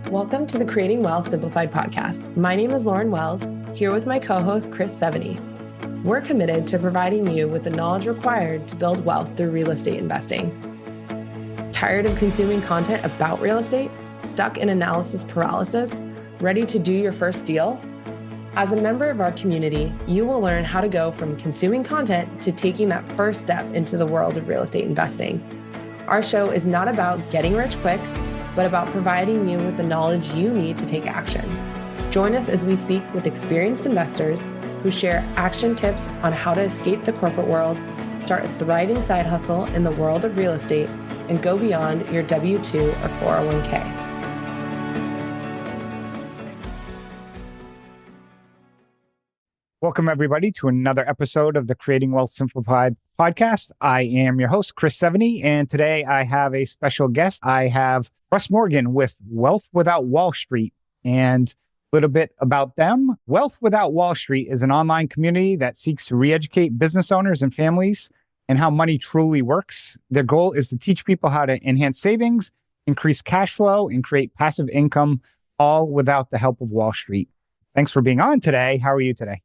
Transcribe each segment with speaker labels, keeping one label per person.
Speaker 1: Welcome to the Creating Wealth Simplified podcast. My name is Lauren Wells, here with my co-host, Chris Seveny. We're committed to providing you with the knowledge required to build wealth through real estate investing. Tired of consuming content about real estate? Stuck in analysis paralysis? Ready to do your first deal? As a member of our community, you will learn how to go from consuming content to taking that first step into the world of real estate investing. Our show is not about getting rich quick, but about providing you with the knowledge you need to take action. Join us as we speak with experienced investors who share action tips on how to escape the corporate world, start a thriving side hustle in the world of real estate, and go beyond your W-2 or 401k.
Speaker 2: Welcome, everybody, to another episode of the Creating Wealth Simplified podcast. I am your host, Chris Seveny, and today I have a special guest. I have Russ Morgan with Wealth Without Wall Street. And a little bit about them. Wealth Without Wall Street is an online community that seeks to re-educate business owners and families and how money truly works. Their goal is to teach people how to enhance savings, increase cash flow, and create passive income, all without the help of Wall Street. Thanks for being on today. How are you today?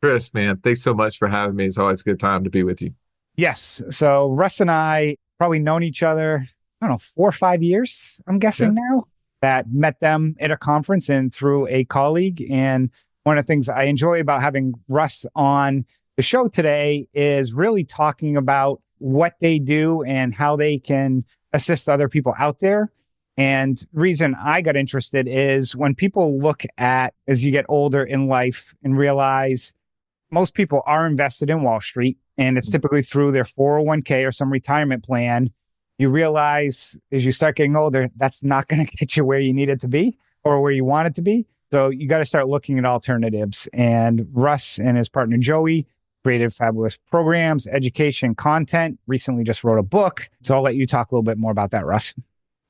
Speaker 3: Chris, man, thanks so much for having me. It's always a good time to be with you.
Speaker 2: Yes. So Russ and I probably known each other, 4 or 5 years, I'm guessing now. That met them at a conference and through a colleague. And one of the things I enjoy about having Russ on the show today is really talking about what they do and how they can assist other people out there. And the reason I got interested is when people look at, as you get older in life and realize most people are invested in Wall Street, and it's typically through their 401k or some retirement plan. You realize as you start getting older, that's not going to get you where you need it to be or where you want it to be. So you got to start looking at alternatives. And Russ and his partner, Joey, created fabulous programs, education, content, recently just wrote a book. So I'll let you talk a little bit more about that, Russ.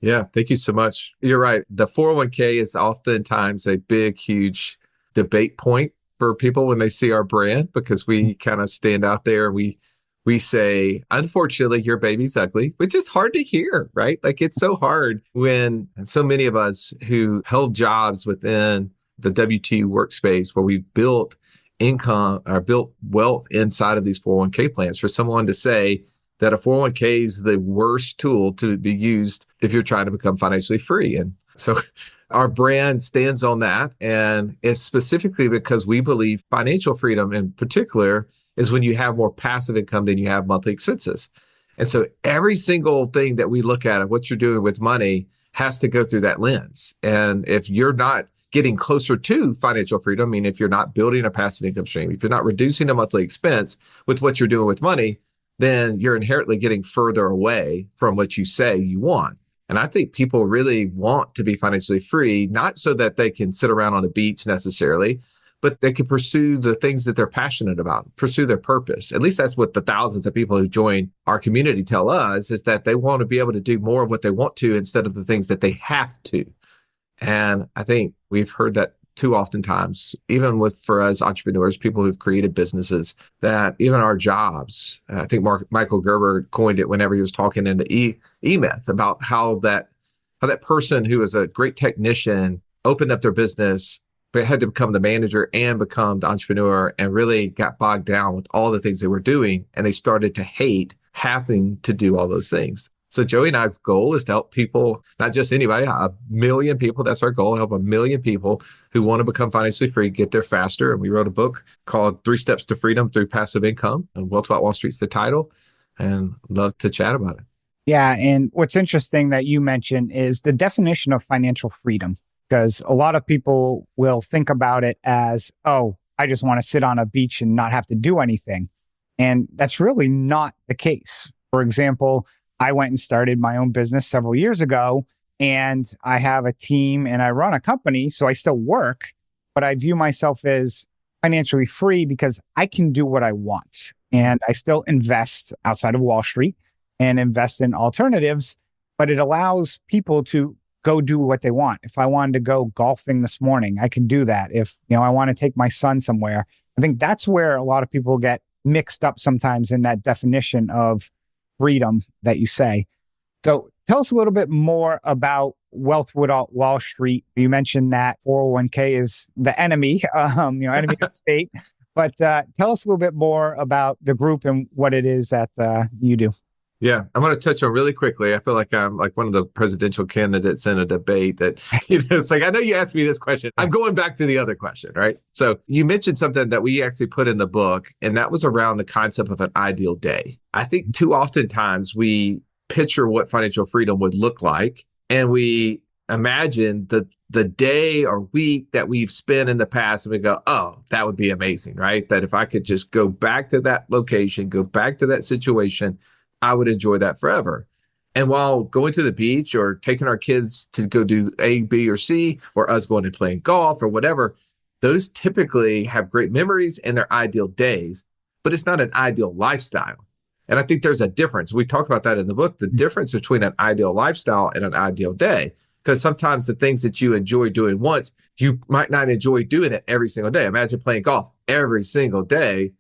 Speaker 3: Yeah, thank you so much. You're right. The 401k is oftentimes a big, huge debate point for people when they see our brand, because we kind of stand out there and we say, unfortunately, your baby's ugly, which is hard to hear, right? Like, it's so hard when so many of us who held jobs within the W-2 workspace where we built income or built wealth inside of these 401k plans, for someone to say that a 401k is the worst tool to be used if you're trying to become financially free. And so our brand stands on that. And it's specifically because we believe financial freedom in particular is when you have more passive income than you have monthly expenses. And so every single thing that we look at of what you're doing with money has to go through that lens. And if you're not getting closer to financial freedom, I mean, if you're not building a passive income stream, if you're not reducing a monthly expense with what you're doing with money, then you're inherently getting further away from what you say you want. And I think people really want to be financially free, not so that they can sit around on a beach necessarily, but they can pursue the things that they're passionate about, pursue their purpose. At least that's what the thousands of people who join our community tell us, is that they want to be able to do more of what they want to instead of the things that they have to. And I think we've heard that too oftentimes, even for us entrepreneurs, people who've created businesses, that even our jobs, I think Michael Gerber coined it whenever he was talking in the E-Myth about how that person who was a great technician opened up their business, but had to become the manager and become the entrepreneur, and really got bogged down with all the things they were doing. And they started to hate having to do all those things. So Joey and I's goal is to help people, not just anybody, 1 million people. That's our goal, help 1 million people who want to become financially free, get there faster. And we wrote a book called 3 Steps to Freedom Through Passive Income. And Wealth Without Wall Street's the title. And love to chat about it.
Speaker 2: Yeah. And what's interesting that you mentioned is the definition of financial freedom, because a lot of people will think about it as, oh, I just want to sit on a beach and not have to do anything. And that's really not the case. For example, I went and started my own business several years ago, and I have a team and I run a company. So I still work, but I view myself as financially free because I can do what I want. And I still invest outside of Wall Street and invest in alternatives, but it allows people to go do what they want. If I wanted to go golfing this morning, I can do that. If, I want to take my son somewhere, I think that's where a lot of people get mixed up sometimes in that definition of freedom that you say. So tell us a little bit more about Wealth Without Wall Street. You mentioned that 401k is the enemy, enemy of the state. But tell us a little bit more about the group and what it is that you do.
Speaker 3: Yeah, I'm going to touch on really quickly. I feel like I'm like one of the presidential candidates in a debate that, it's like, I know you asked me this question. I'm going back to the other question, right? So you mentioned something that we actually put in the book, and that was around the concept of an ideal day. I think too often times we picture what financial freedom would look like, and we imagine the day or week that we've spent in the past, and we go, oh, that would be amazing, right? That if I could just go back to that location, go back to that situation, I would enjoy that forever. And while going to the beach or taking our kids to go do A, B, or C, or us going and playing golf or whatever, those typically have great memories and they're ideal days, but it's not an ideal lifestyle. And I think there's a difference. We talk about that in the book, the difference between an ideal lifestyle and an ideal day. Because sometimes the things that you enjoy doing once, you might not enjoy doing it every single day. Imagine playing golf every single day.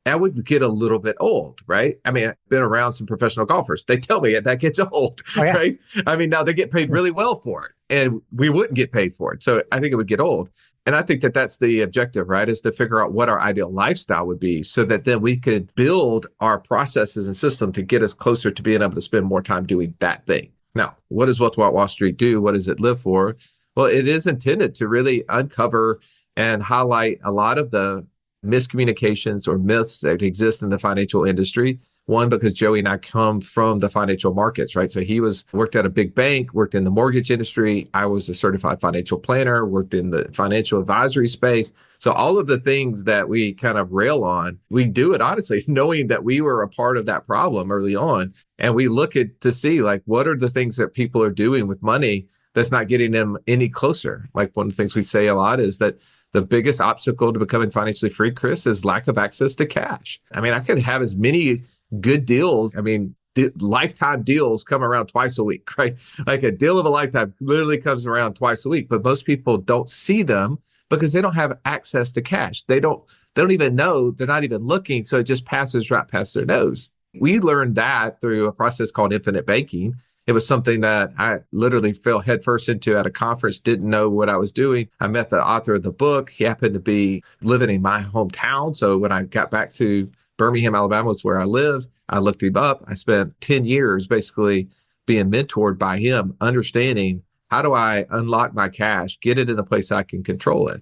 Speaker 3: That would get a little bit old, right? I mean, I've been around some professional golfers. They tell me that gets old, right? I mean, now they get paid really well for it, and we wouldn't get paid for it. So I think it would get old. And I think that that's the objective, right? Is to figure out what our ideal lifestyle would be so that then we could build our processes and system to get us closer to being able to spend more time doing that thing. Now, what does Wealth Without Wall Street do? What does it live for? Well, it is intended to really uncover and highlight a lot of the miscommunications or myths that exist in the financial industry. One, because Joey and I come from the financial markets, right? So he worked at a big bank, worked in the mortgage industry. I was a certified financial planner, worked in the financial advisory space. So all of the things that we kind of rail on, we do it honestly, knowing that we were a part of that problem early on. And we look at to see like, what are the things that people are doing with money that's not getting them any closer? Like one of the things we say a lot is that the biggest obstacle to becoming financially free, Chris, is lack of access to cash. I mean, I could have as many good deals. I mean, lifetime deals come around twice a week, right? Like a deal of a lifetime literally comes around twice a week, but most people don't see them because they don't have access to cash. They don't even know, they're not even looking. So it just passes right past their nose. We learned that through a process called infinite banking. It was something that I literally fell headfirst into at a conference, didn't know what I was doing. I met the author of the book. He happened to be living in my hometown. So when I got back to Birmingham, Alabama was where I lived, I looked him up. I spent 10 years basically being mentored by him, understanding how do I unlock my cash, get it in a place I can control it.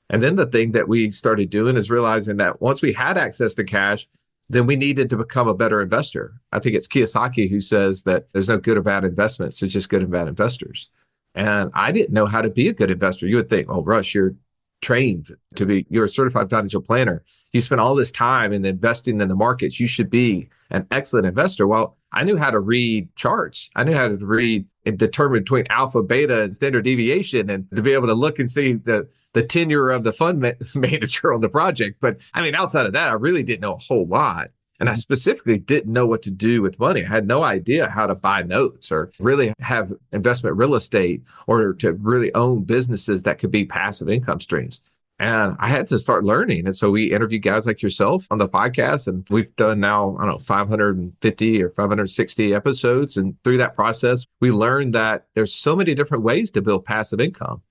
Speaker 3: And then the thing that we started doing is realizing that once we had access to cash, then we needed to become a better investor. I think it's Kiyosaki who says that there's no good or bad investments. There's just good and bad investors. And I didn't know how to be a good investor. You would think, oh, Russ, you're a certified financial planner. You spent all this time in investing in the markets. You should be an excellent investor. Well, I knew how to read charts. I knew how to read and determine between alpha, beta, and standard deviation, and to be able to look and see the tenure of the fund manager on the project. But I mean, outside of that, I really didn't know a whole lot. And I specifically didn't know what to do with money. I had no idea how to buy notes or really have investment real estate or to really own businesses that could be passive income streams. And I had to start learning. And so we interviewed guys like yourself on the podcast, and we've done now, 550 or 560 episodes. And through that process, we learned that there's so many different ways to build passive income.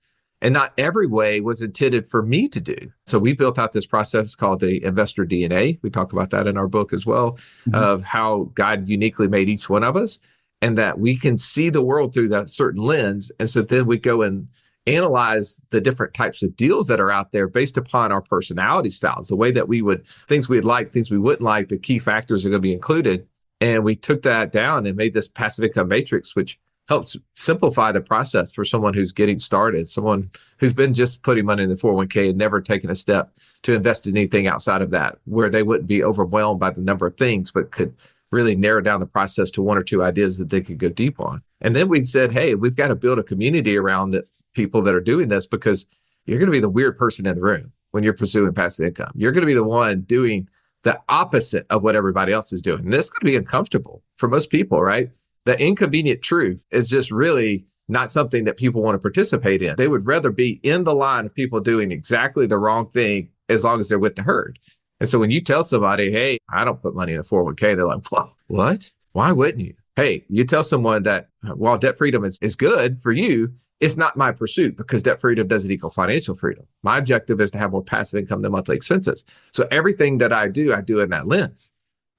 Speaker 3: And not every way was intended for me to do. So we built out this process called the investor DNA. We talk about that in our book as well, of how God uniquely made each one of us and that we can see the world through that certain lens. And so then we go and analyze the different types of deals that are out there based upon our personality styles, the way that things we'd like, things we wouldn't like, the key factors are going to be included. And we took that down and made this passive income matrix, which helps simplify the process for someone who's getting started, someone who's been just putting money in the 401k and never taken a step to invest in anything outside of that, where they wouldn't be overwhelmed by the number of things, but could really narrow down the process to one or two ideas that they could go deep on. And then we said, hey, we've got to build a community around the people that are doing this, because you're going to be the weird person in the room when you're pursuing passive income. You're going to be the one doing the opposite of what everybody else is doing. And this is going to be uncomfortable for most people, right? The inconvenient truth is just really not something that people want to participate in. They would rather be in the line of people doing exactly the wrong thing as long as they're with the herd. And so when you tell somebody, hey, I don't put money in a 401k, they're like, what? Why wouldn't you? hey, you tell someone that while debt freedom is good for you, it's not my pursuit because debt freedom doesn't equal financial freedom. My objective is to have more passive income than monthly expenses. So everything that I do in that lens.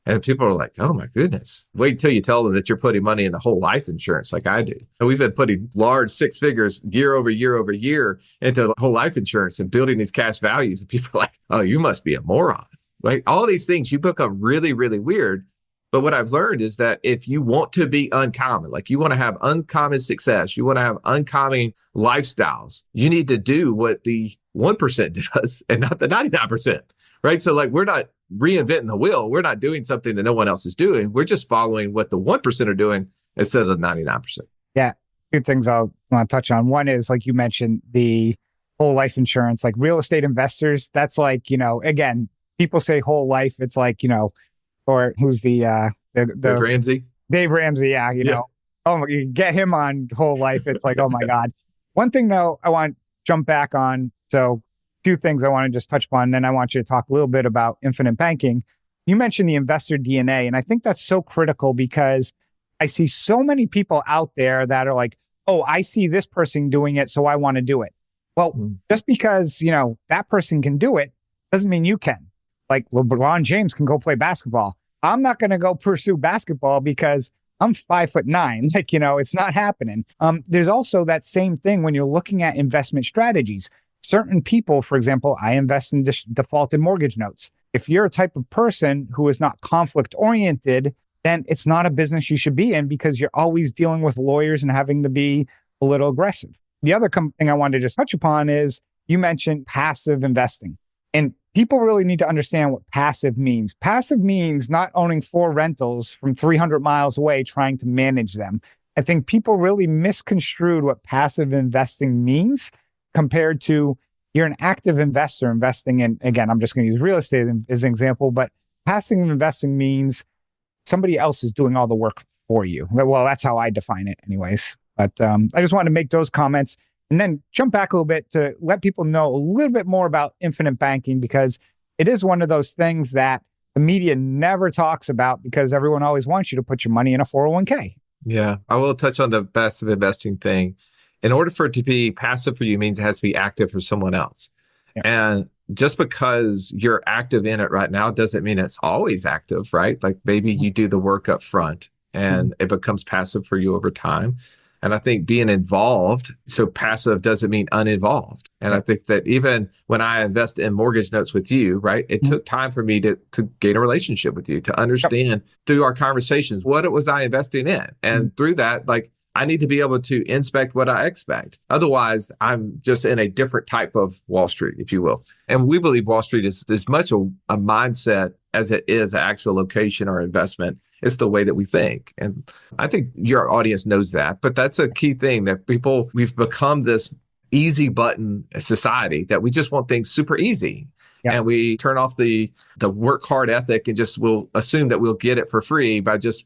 Speaker 3: And people are like, oh my goodness. Wait until you tell them that you're putting money in the whole life insurance like I do. And we've been putting large six figures year over year over year into the whole life insurance and building these cash values. And people are like, oh, you must be a moron. Right? All these things, you become really, really weird. But what I've learned is that if you want to be uncommon, like you want to have uncommon success, you want to have uncommon lifestyles, you need to do what the 1% does and not the 99%. Right? So like we're not reinventing the wheel. We're not doing something that no one else is doing. We're just following what the 1% are doing instead of the 99%.
Speaker 2: Yeah. Two things I'll want to touch on. One is, like you mentioned, the whole life insurance, like real estate investors. That's like, again, people say whole life. It's like, or who's the
Speaker 3: Dave Ramsey?
Speaker 2: Dave Ramsey. Yeah. Oh, you get him on whole life. It's like, oh my God. One thing though, I want to jump back on. So two things I want to just touch upon, and then I want you to talk a little bit about infinite banking. You mentioned the investor DNA, and I think that's so critical because I see so many people out there that are like, oh, I see this person doing it, so I want to do it. Well, just because, that person can do it doesn't mean you can. Like LeBron James can go play basketball. I'm not going to go pursue basketball because I'm 5'9". Like, it's not happening. There's also that same thing when you're looking at investment strategies. Certain people, for example, I invest in defaulted mortgage notes. If you're a type of person who is not conflict oriented, then it's not a business you should be in because you're always dealing with lawyers and having to be a little aggressive. The other thing I wanted to just touch upon is you mentioned passive investing. And people really need to understand what passive means. Passive means not owning 4 rentals from 300 miles away trying to manage them. I think people really misconstrued what passive investing means compared to you're an active investor investing in, again, I'm just going to use real estate as an example, but passive investing means somebody else is doing all the work for you. Well, that's how I define it anyways. But I just wanted to make those comments and then jump back a little bit to let people know a little bit more about infinite banking, because it is one of those things that the media never talks about because everyone always wants you to put your money in a 401k.
Speaker 3: Yeah, I will touch on the passive investing thing. In order for it to be passive for you means it has to be active for someone else. Yeah. And just because you're active in it right now doesn't mean it's always active, right? Like maybe you do the work up front and it becomes passive for you over time. And I think being involved, so passive doesn't mean uninvolved. And I think that even when I invest in mortgage notes with you, right, it took time for me to gain a relationship with you, to understand through our conversations, what it was I investing in. And through that, like, I need to be able to inspect what I expect. Otherwise, I'm just in a different type of Wall Street, if you will. And we believe Wall Street is as much a mindset as it is an actual location or investment. It's the way that we think. And I think your audience knows that. But that's a key thing that we've become this easy button society that we just want things super easy. Yeah. And we turn off the work hard ethic and just will assume that we'll get it for free by just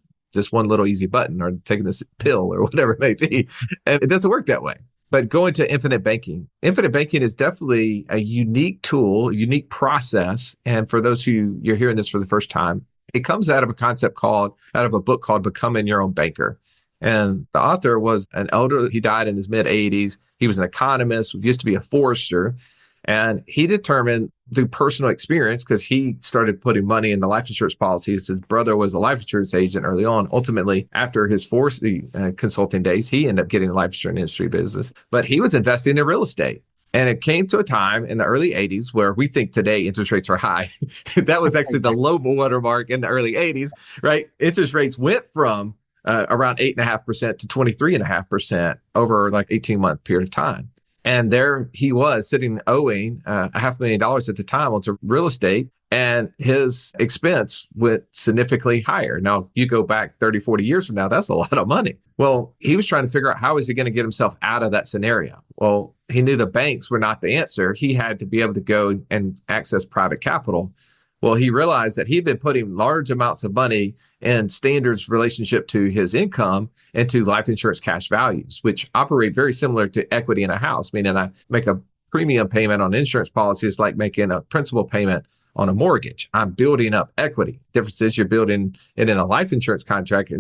Speaker 3: one little easy button or taking this pill or whatever it may be. And it doesn't work that way. But going to infinite banking is definitely a unique tool, unique process. And for those who you're hearing this for the first time, it comes out of a book called Becoming Your Own Banker. And the author was an elder. He died in his mid 80s. He was an economist, used to be a forester. And he determined through personal experience, because he started putting money in the life insurance policies. His brother was a life insurance agent early on. Ultimately, after his forestry consulting days, he ended up getting the life insurance industry business. But he was investing in real estate. And it came to a time in the early 80s where we think today interest rates are high. That was actually the low watermark in the early 80s, right? Interest rates went from around 8.5% to 23.5% over like 18-month period of time. And there he was sitting owing $500,000 at the time on some real estate, and his expense went significantly higher. Now, you go back 30, 40 years from now, that's a lot of money. Well, he was trying to figure out how is he going to get himself out of that scenario. Well, he knew the banks were not the answer. He had to be able to go and access private capital. Well, he realized that he'd been putting large amounts of money in standards relationship to his income into life insurance cash values, which operate very similar to equity in a house, meaning I make a premium payment on insurance policy. It's like making a principal payment on a mortgage. I'm building up equity. Difference is you're building it in a life insurance contract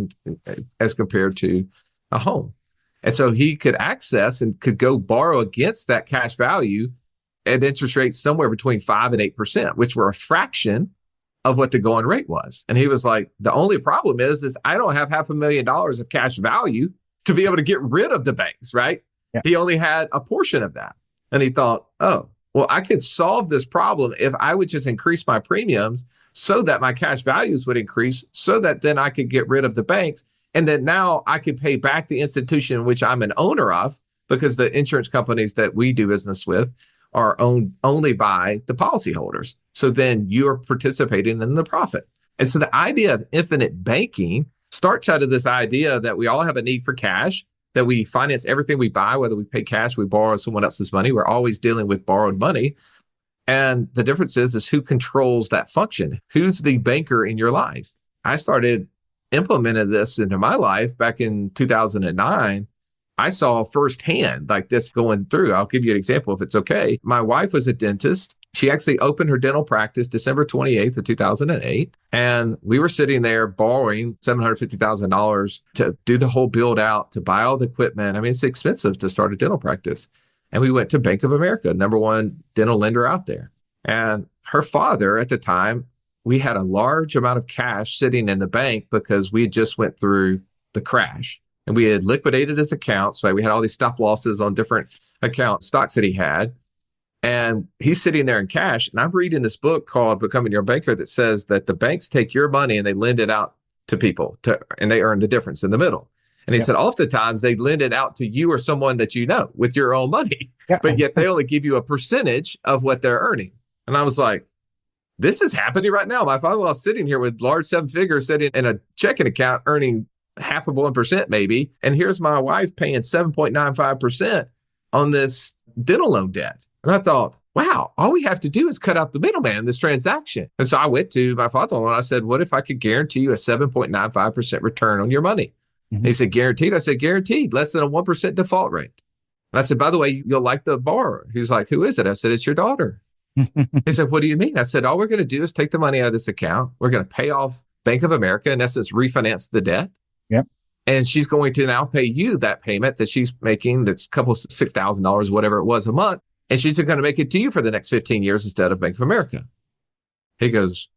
Speaker 3: as compared to a home. And so he could access and could go borrow against that cash value at interest rates somewhere between 5 and 8%, which were a fraction of what the going rate was. And he was like, the only problem is I don't have $500,000 of cash value to be able to get rid of the banks, right? Yeah. He only had a portion of that. And he thought, oh, well, I could solve this problem if I would just increase my premiums so that my cash values would increase, so that then I could get rid of the banks. And then now I could pay back the institution which I'm an owner of, because the insurance companies that we do business with are owned only by the policyholders. So then you're participating in the profit. And so the idea of infinite banking starts out of this idea that we all have a need for cash, that we finance everything we buy, whether we pay cash, we borrow someone else's money. We're always dealing with borrowed money. And the difference is who controls that function? Who's the banker in your life? I started implementing this into my life back in 2009. I saw firsthand like this going through. I'll give you an example if it's okay. My wife was a dentist. She actually opened her dental practice December 28th of 2008. And we were sitting there borrowing $750,000 to do the whole build out, to buy all the equipment. I mean, it's expensive to start a dental practice. And we went to Bank of America, number one dental lender out there. And her father at the time, we had a large amount of cash sitting in the bank because we had just went through the crash. And we had liquidated his accounts. So we had all these stop losses on different account stocks that he had. And he's sitting there in cash. And I'm reading this book called Becoming Your Banker that says that the banks take your money and they lend it out to people and they earn the difference in the middle. And he said, oftentimes they lend it out to you or someone that you know with your own money, but yet they only give you a percentage of what they're earning. And I was like, this is happening right now. My father-in-law is sitting here with large seven figures sitting in a checking account earning 0.5% maybe. And here's my wife paying 7.95% on this dental loan debt. And I thought, wow, all we have to do is cut out the middleman in this transaction. And so I went to my father-in-law and I said, what if I could guarantee you a 7.95% return on your money? Mm-hmm. He said, guaranteed? I said, guaranteed, less than a 1% default rate. And I said, by the way, you'll like the borrower. He's like, who is it? I said, it's your daughter. He said, what do you mean? I said, all we're going to do is take the money out of this account. We're going to pay off Bank of America, in essence, refinance the debt.
Speaker 2: Yep.
Speaker 3: And she's going to now pay you that payment that she's making, that's a couple $6,000, whatever it was a month. And she's going to make it to you for the next 15 years instead of Bank of America. He goes,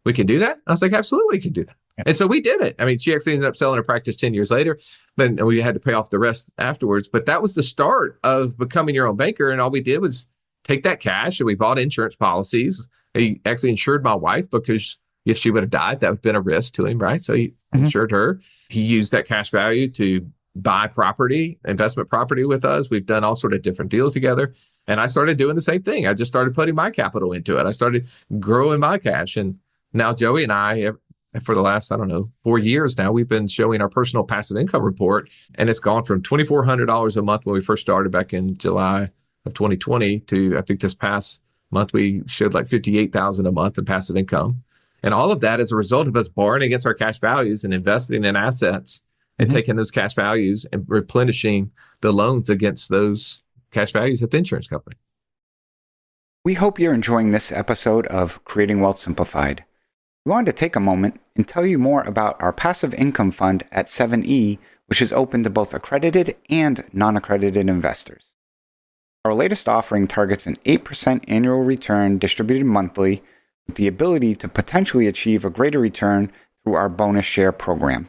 Speaker 3: we can do that? I was like, absolutely, we can do that. Yep. And so we did it. I mean, she actually ended up selling her practice 10 years later, but we had to pay off the rest afterwards. But that was the start of becoming your own banker. And all we did was take that cash and we bought insurance policies. He actually insured my wife because if she would have died, that would have been a risk to him, right? So he insured her. He used that cash value to buy property, investment property with us. We've done all sort of different deals together. And I started doing the same thing. I just started putting my capital into it. I started growing my cash. And now Joey and I, for the last, 4 years now, we've been showing our personal passive income report. And it's gone from $2,400 a month when we first started back in July of 2020 to, I think this past month, we showed like $58,000 a month in passive income. And all of that is a result of us borrowing against our cash values and investing in assets and taking those cash values and replenishing the loans against those cash values at the insurance company.
Speaker 4: We hope you're enjoying this episode of Creating Wealth Simplified. We wanted to take a moment and tell you more about our passive income fund at 7E, which is open to both accredited and non-accredited investors. Our latest offering targets an 8% annual return distributed monthly with the ability to potentially achieve a greater return through our bonus share program.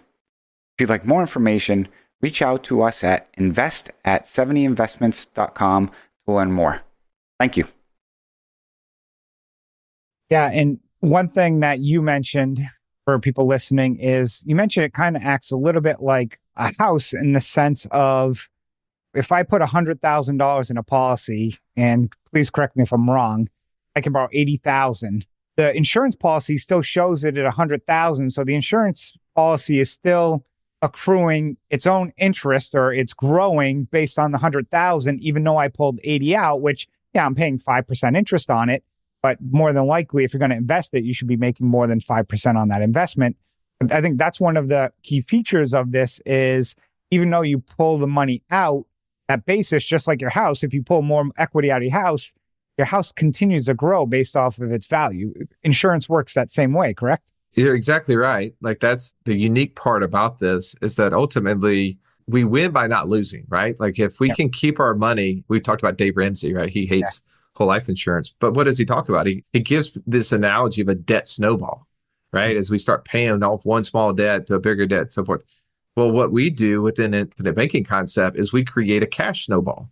Speaker 4: If you'd like more information, reach out to us at invest@70investments.com to learn more. Thank you.
Speaker 2: Yeah. And one thing that you mentioned for people listening is you mentioned it kind of acts a little bit like a house in the sense of if I put $100,000 in a policy, and please correct me if I'm wrong, I can borrow $80,000. The insurance policy still shows it at $100,000. So the insurance policy is still accruing its own interest, or it's growing based on the 100,000, even though I pulled 80 out, which, I'm paying 5% interest on it. But more than likely, if you're going to invest it, you should be making more than 5% on that investment. I think that's one of the key features of this is even though you pull the money out, that basis, just like your house, if you pull more equity out of your house, your house continues to grow based off of its value. Insurance works that same way, correct?
Speaker 3: You're exactly right. Like that's the unique part about this is that ultimately we win by not losing, right? Like if we can keep our money, we talked about Dave Ramsey, right? He hates whole life insurance, but what does he talk about? He gives this analogy of a debt snowball, right? As we start paying off one small debt to a bigger debt, so forth. Well, what we do within the banking concept is we create a cash snowball.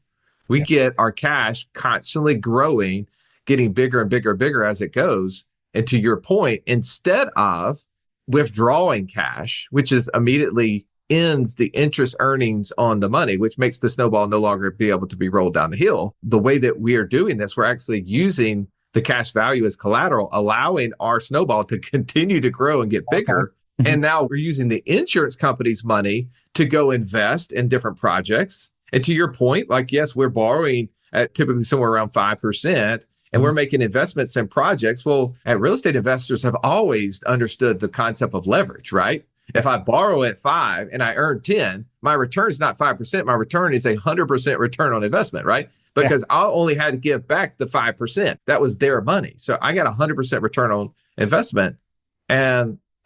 Speaker 3: We get our cash constantly growing, getting bigger and bigger and bigger as it goes. And to your point, instead of withdrawing cash, which is immediately ends the interest earnings on the money, which makes the snowball no longer be able to be rolled down the hill. The way that we are doing this, we're actually using the cash value as collateral, allowing our snowball to continue to grow and get bigger. And now we're using the insurance company's money to go invest in different projects. And to your point, like, yes, we're borrowing at typically somewhere around 5%, and we're making investments in projects. Well, real estate investors have always understood the concept of leverage, right? If I borrow at 5 and I earn 10, my return is not 5%. My return is 100% return on investment, right? Because I only had to give back the 5%. That was their money. So I got 100% return on investment.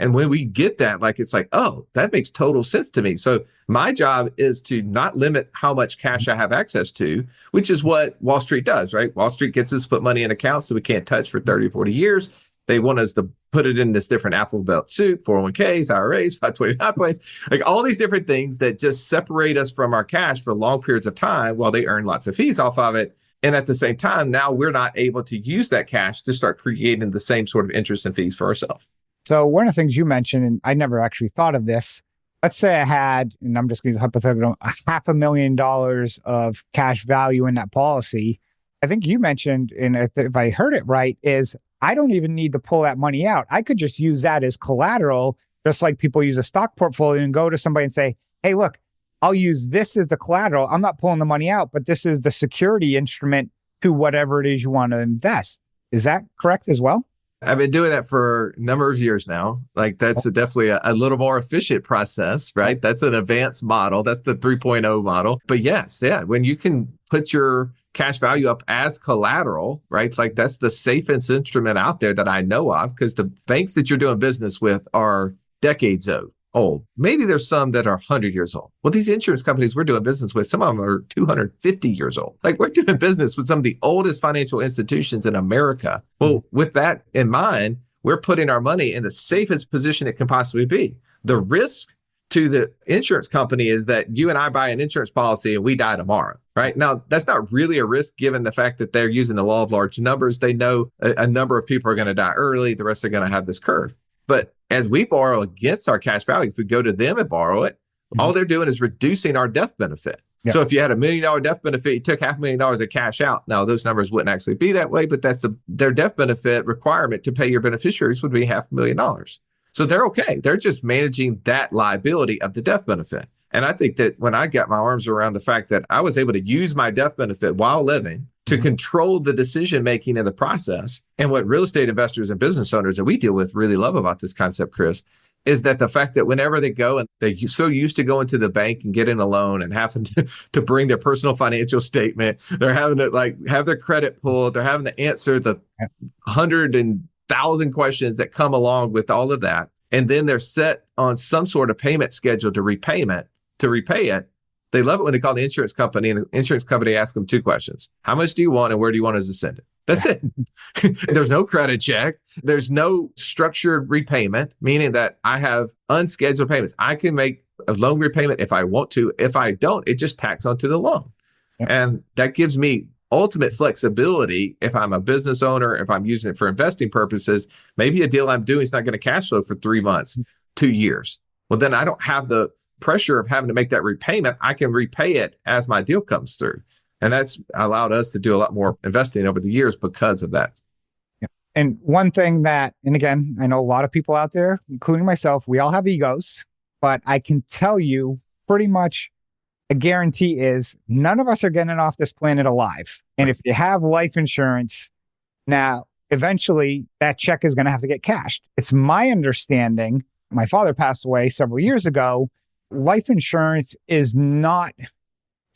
Speaker 3: And when we get that, like, it's like, oh, that makes total sense to me. So my job is to not limit how much cash I have access to, which is what Wall Street does, right? Wall Street gets us to put money in accounts that we can't touch for 30, 40 years. They want us to put it in this different alphabet soup, 401ks, IRAs, 529 plans, like all these different things that just separate us from our cash for long periods of time while they earn lots of fees off of it. And at the same time, now we're not able to use that cash to start creating the same sort of interest and fees for ourselves.
Speaker 2: So one of the things you mentioned, and I never actually thought of this, let's say I had, and I'm just going to use hypothetical, $500,000 of cash value in that policy. I think you mentioned, and if I heard it right, is I don't even need to pull that money out. I could just use that as collateral, just like people use a stock portfolio and go to somebody and say, hey, look, I'll use this as the collateral. I'm not pulling the money out, but this is the security instrument to whatever it is you want to invest. Is that correct as well?
Speaker 3: I've been doing that for a number of years now. Like that's definitely a little more efficient process, right? That's an advanced model. That's the 3.0 model. But yes, when you can put your cash value up as collateral, right? Like that's the safest instrument out there that I know of, because the banks that you're doing business with are decades old. Maybe there's some that are 100 years old. Well, these insurance companies we're doing business with, some of them are 250 years old. Like we're doing business with some of the oldest financial institutions in America. Well, with that in mind, we're putting our money in the safest position it can possibly be. The risk to the insurance company is that you and I buy an insurance policy and we die tomorrow, right? Now, that's not really a risk given the fact that they're using the law of large numbers. They know a number of people are going to die early. The rest are going to have this curve. But as we borrow against our cash value, if we go to them and borrow it, all they're doing is reducing our death benefit. Yep. So if you had $1 million death benefit, you took $500,000 of cash out. Now, those numbers wouldn't actually be that way, but that's their death benefit requirement to pay your beneficiaries would be $500,000. So they're okay. They're just managing that liability of the death benefit. And I think that when I got my arms around the fact that I was able to use my death benefit while living to control the decision-making in the process, and what real estate investors and business owners that we deal with really love about this concept, Chris, is that the fact that whenever they go and they're so used to going to the bank and getting a loan and having to bring their personal financial statement, they're having to like have their credit pulled, they're having to answer the 100,000 questions that come along with all of that. And then they're set on some sort of payment schedule to repay it. They love it when they call the insurance company, and the insurance company asks them 2 questions. How much do you want and where do you want us to send it? That's it. There's no credit check. There's no structured repayment, meaning that I have unscheduled payments. I can make a loan repayment if I want to. If I don't, it just tacks onto the loan. Yep. And that gives me ultimate flexibility if I'm a business owner, if I'm using it for investing purposes. Maybe a deal I'm doing is not going to cash flow for 3 months, 2 years. Well, then I don't have the pressure of having to make that repayment. I can repay it as my deal comes through. And that's allowed us to do a lot more investing over the years because of that.
Speaker 2: Yeah. And one thing that, and again, I know a lot of people out there, including myself, we all have egos, but I can tell you pretty much a guarantee is none of us are getting off this planet alive. And if you have life insurance, now eventually that check is going to have to get cashed. It's my understanding, my father passed away several years ago, life insurance is not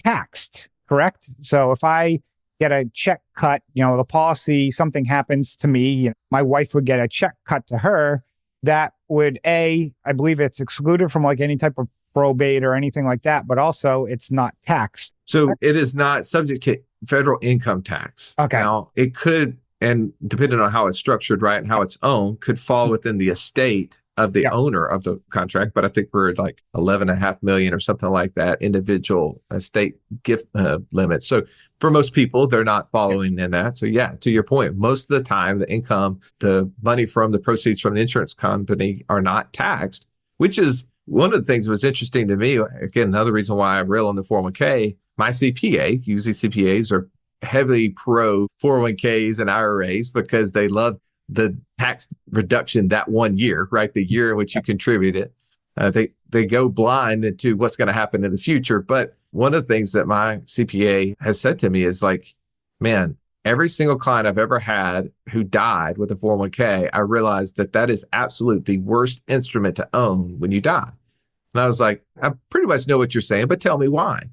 Speaker 2: taxed, correct? So if I get a check cut, the policy, something happens to me, my wife would get a check cut to her that would, I believe it's excluded from like any type of probate or anything like that, but also it's not taxed.
Speaker 3: So it is not subject to federal income tax.
Speaker 2: Okay.
Speaker 3: Now, it could, and depending on how it's structured, right, and how it's owned, could fall within the estate of the owner of the contract. But I think we're at like 11.5 million or something like that individual estate gift limit. So for most people, they're not following in that. So yeah, to your point, most of the time, the income, the money from the proceeds from the insurance company are not taxed, which is one of the things that was interesting to me. Again, another reason why I rail on the 401k, my CPA, usually CPAs are heavily pro 401ks and IRAs because they love the tax reduction that 1 year, right? The year in which you contributed. They go blind into what's going to happen in the future. But one of the things that my CPA has said to me is like, man, every single client I've ever had who died with a 401k, I realized that is absolutely the worst instrument to own when you die. And I was like, I pretty much know what you're saying, but tell me why.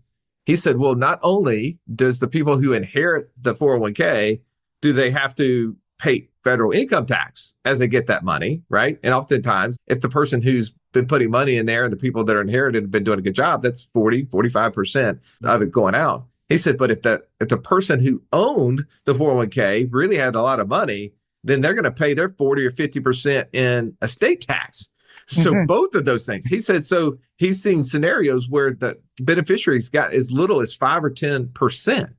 Speaker 3: He said, well, not only does the people who inherit the 401k, do they have to pay federal income tax as they get that money, right? And oftentimes, if the person who's been putting money in there and the people that are inherited have been doing a good job, that's 45% of it going out. He said, but if the person who owned the 401k really had a lot of money, then they're going to pay their 40 or 50% in estate tax. So both of those things. He said, so he's seen scenarios where the beneficiaries got as little as 5 or 10%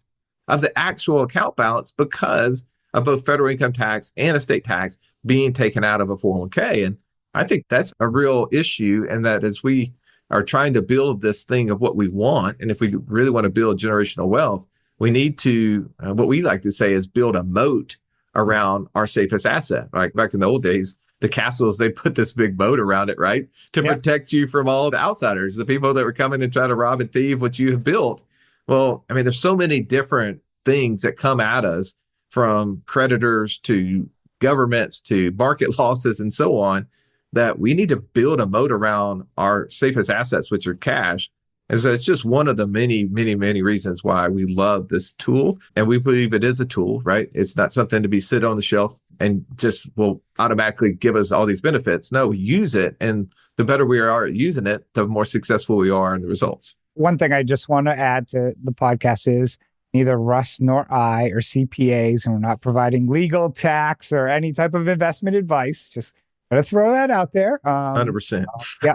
Speaker 3: of the actual account balance because of both federal income tax and estate tax being taken out of a 401k. And I think that's a real issue. And that as we are trying to build this thing of what we want, and if we really want to build generational wealth, we need to, what we like to say is build a moat around our safest asset. Like back in the old days, the castles, they put this big moat around it, right? To protect you from all the outsiders, the people that were coming and try to rob and thieve what you have built. Well, I mean, there's so many different things that come at us, from creditors to governments to market losses and so on, that we need to build a moat around our safest assets, which are cash. And so it's just one of the many, many, many reasons why we love this tool. And we believe it is a tool, right? It's not something to be sit on the shelf and just will automatically give us all these benefits. No, we use it. And the better we are at using it, the more successful we are in the results.
Speaker 2: One thing I just want to add to the podcast is neither Russ nor I are CPAs, and we're not providing legal, tax, or any type of investment advice. Just gotta throw that out there.
Speaker 3: 100%.
Speaker 2: Yeah.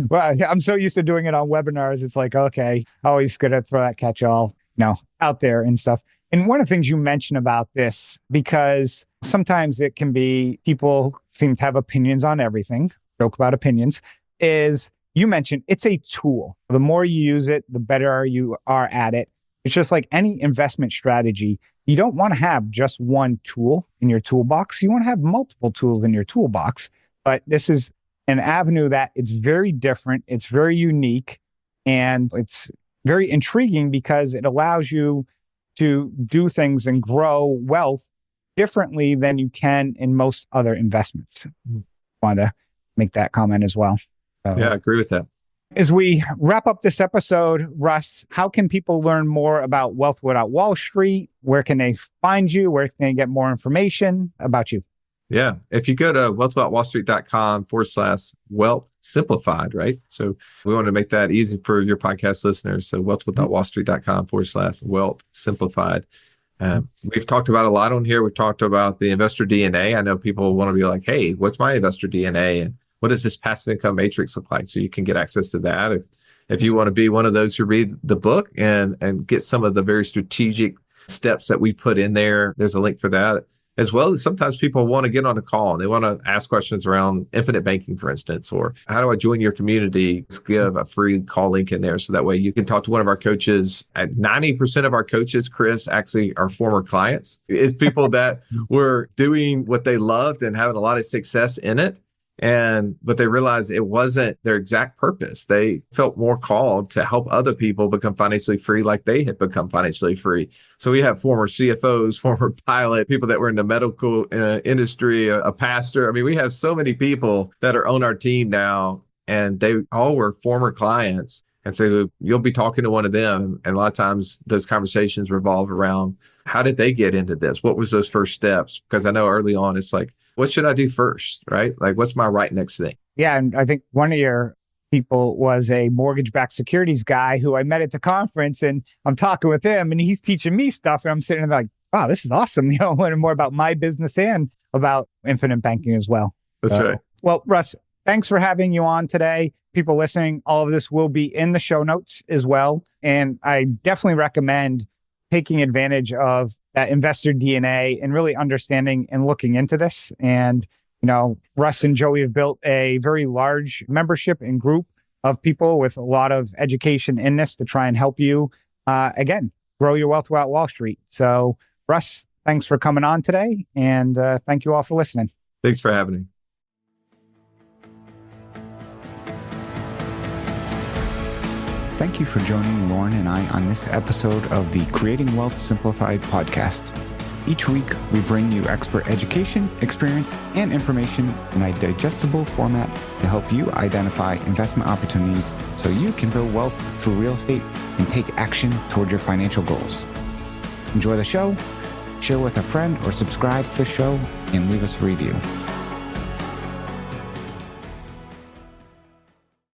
Speaker 2: Well, I'm so used to doing it on webinars. It's like, okay, always gonna throw that catch-all, out there and stuff. And one of the things you mentioned about this, because sometimes it can be people seem to have opinions on everything, joke about opinions, is you mentioned it's a tool. The more you use it, the better you are at it. It's just like any investment strategy. You don't want to have just one tool in your toolbox. You want to have multiple tools in your toolbox. But this is an avenue that it's very different. It's very unique. And it's very intriguing because it allows you to do things and grow wealth differently than you can in most other investments. Wanted to make that comment as well.
Speaker 3: Yeah, I agree with that.
Speaker 2: As we wrap up this episode, Russ, how can people learn more about Wealth Without Wall Street? Where can they find you? Where can they get more information about you?
Speaker 3: Yeah. If you go to wealthwithoutwallstreet.com/wealth simplified, right? So we want to make that easy for your podcast listeners. So wealthwithoutwallstreet.com/wealth simplified. We've talked about a lot on here. We've talked about the investor DNA. I know people want to be like, hey, what's my investor DNA? And what does this passive income matrix look like? So you can get access to that. If you want to be one of those who read the book and get some of the very strategic steps that we put in there, there's a link for that. As well as sometimes people want to get on a call and they want to ask questions around infinite banking, for instance, or how do I join your community? Just give a free call link in there. So that way you can talk to one of our coaches. At 90% of our coaches, Chris, actually are former clients. It's people that were doing what they loved and having a lot of success in it. But they realized it wasn't their exact purpose. They felt more called to help other people become financially free like they had become financially free. So we have former CFOs, former pilot, people that were in the medical industry, a pastor. I mean, we have so many people that are on our team now, and they all were former clients And so you'll be talking to one of them. And a lot of times those conversations revolve around how did they get into this? What was those first steps? Because I know early on, it's like, what should I do first? Right? Like, what's my right next thing?
Speaker 2: Yeah. And I think one of your people was a mortgage-backed securities guy who I met at the conference, and I'm talking with him and he's teaching me stuff. And I'm sitting there like, wow, this is awesome. Learning more about my business and about infinite banking as well.
Speaker 3: That's right.
Speaker 2: Well, Russ, thanks for having you on today. People listening, all of this will be in the show notes as well. And I definitely recommend taking advantage of that investor DNA and really understanding and looking into this. And, Russ and Joey have built a very large membership and group of people with a lot of education in this to try and help you, again, grow your wealth throughout Wall Street. So, Russ, thanks for coming on today. And thank you all for listening.
Speaker 3: Thanks for having me.
Speaker 4: Thank you for joining Lauren and I on this episode of the Creating Wealth Simplified podcast. Each week, we bring you expert education, experience, and information in a digestible format to help you identify investment opportunities so you can build wealth through real estate and take action toward your financial goals. Enjoy the show, share with a friend, or subscribe to the show and leave us a review.